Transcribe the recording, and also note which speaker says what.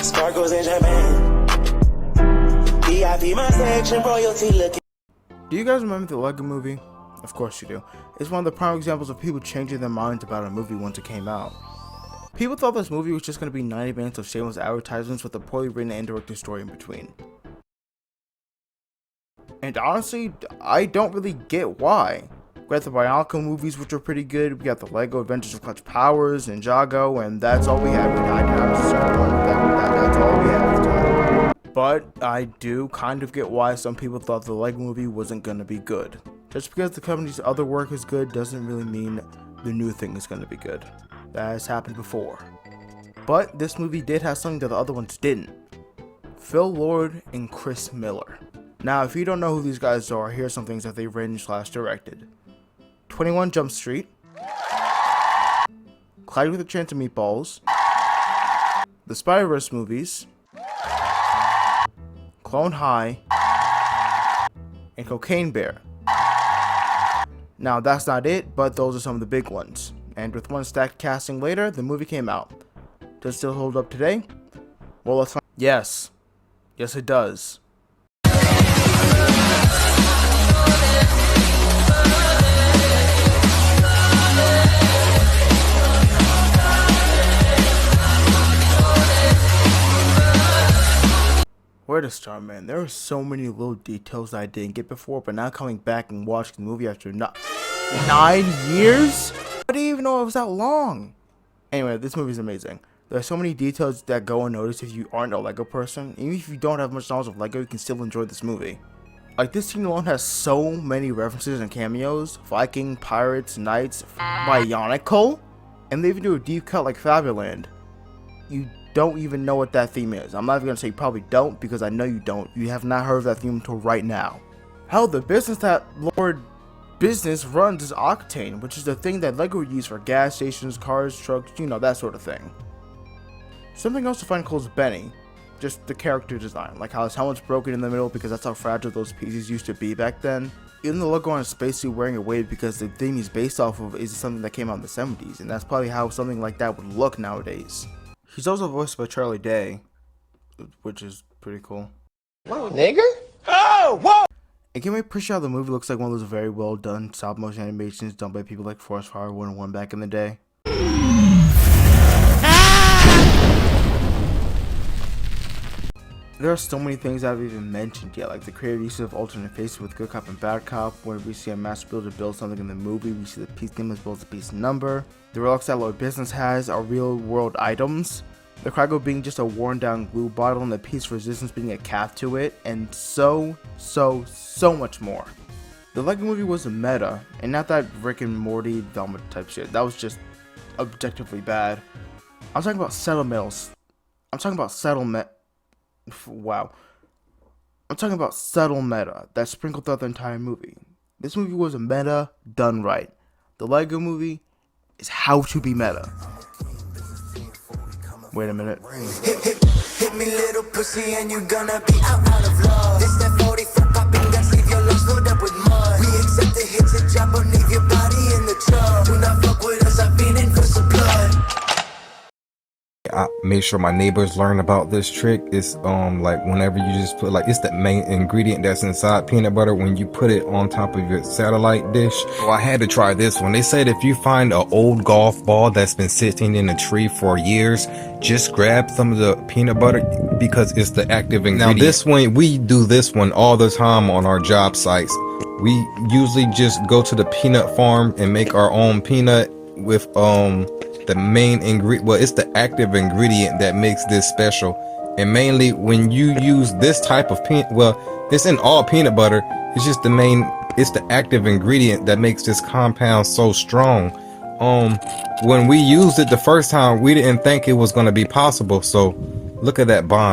Speaker 1: Sparkles in Japan. VIP my section, royalty looking.
Speaker 2: Do you guys remember the Lego movie? Of course you do. It's one of the prime examples of people changing their minds about a movie once it came out. People thought this movie was just going to be 90 minutes of shameless advertisements with a poorly written and directed story in between. And honestly, I don't really get why. We got the Bionicle movies, which are pretty good. We got the Lego Adventures of Clutch Powers, Ninjago, and that's all we have. That's all we have. But I do kind of get why some people thought the Lego movie wasn't going to be good. Just because the company's other work is good doesn't really mean the new thing is going to be good. That has happened before. But this movie did have something that the other ones didn't. Phil Lord and Chris Miller. Now, if you don't know who these guys are, here's some things that they've written / directed. 21 Jump Street, Clyde with a Chance of Meatballs, the Spider-Verse movies, Clone High, and Cocaine Bear. Now, that's not it, but those are some of the big ones. And with one stacked casting later, the movie came out. Does it still hold up today? Well, let's find. Yes. Yes, it does. Where to start, man? There are so many little details that I didn't get before, but now coming back and watching the movie after 9 years? I didn't even know it was that long. Anyway, this movie is amazing. There are so many details that go unnoticed if you aren't a Lego person. Even if you don't have much knowledge of Lego, you can still enjoy this movie. Like, this scene alone has so many references and cameos. Viking, pirates, knights, Bionicle, and they even do a deep cut like Fabuland. You don't even know what that theme is. I'm not even gonna say you probably don't, because I know you don't. You have not heard of that theme until right now. Hell, the business that Lord Business runs is Octane, which is the thing that Lego would use for gas stations, cars, trucks, you know, that sort of thing. Something else to find cool is Benny. Just the character design, like how his helmet's broken in the middle because that's how fragile those pieces used to be back then. Even the logo on his spacesuit wearing a wave because the thing he's based off of is something that came out in the 70s, and that's probably how something like that would look nowadays. He's also voiced by Charlie Day, which is pretty cool.
Speaker 3: Whoa, nigger? Oh, whoa!
Speaker 2: And can we appreciate how the movie looks like one of those very well done stop motion animations done by people like Forest Fire 101 back in the day? There are so many things I haven't even mentioned yet, like the creative use of alternate faces with Good Cop and Bad Cop, where we see a master builder build something in the movie, we see the piece game as well as the piece number. The relics that Lord Business has are real world items, the Krago being just a worn down glue bottle and the piece resistance being a cap to it, and so much more. The Lego movie was a meta, and not that Rick and Morty Velma type shit. That was just objectively bad. I'm talking about settlements. Wow. I'm talking about subtle meta that sprinkled throughout the entire movie. This movie was a meta done right. The Lego movie is how to be meta. Wait a minute.
Speaker 4: Hit me little pussy and you gonna be out of love. This that 40 for popping guns, leave your lungs filled up with mud. We accept the hits and drop or leave your body in the truck. Do not fuck with us, I've been in for some blood.
Speaker 5: I make sure my neighbors learn about this trick. It's like whenever you just put, like, it's the main ingredient that's inside peanut butter when you put it on top of your satellite dish. So I had to try this one. They said if you find an old golf ball that's been sitting in a tree for years, just grab some of the peanut butter because it's the active ingredient. Now this one, we do this one all the time on our job sites. We usually just go to the peanut farm and make our own peanut with the main ingredient. Well, it's the active ingredient that makes this special, and mainly when you use this type of peanut, well, it's in all peanut butter, it's just it's the active ingredient that makes this compound so strong. When we used it the first time, we didn't think it was going to be possible, so look at that bond.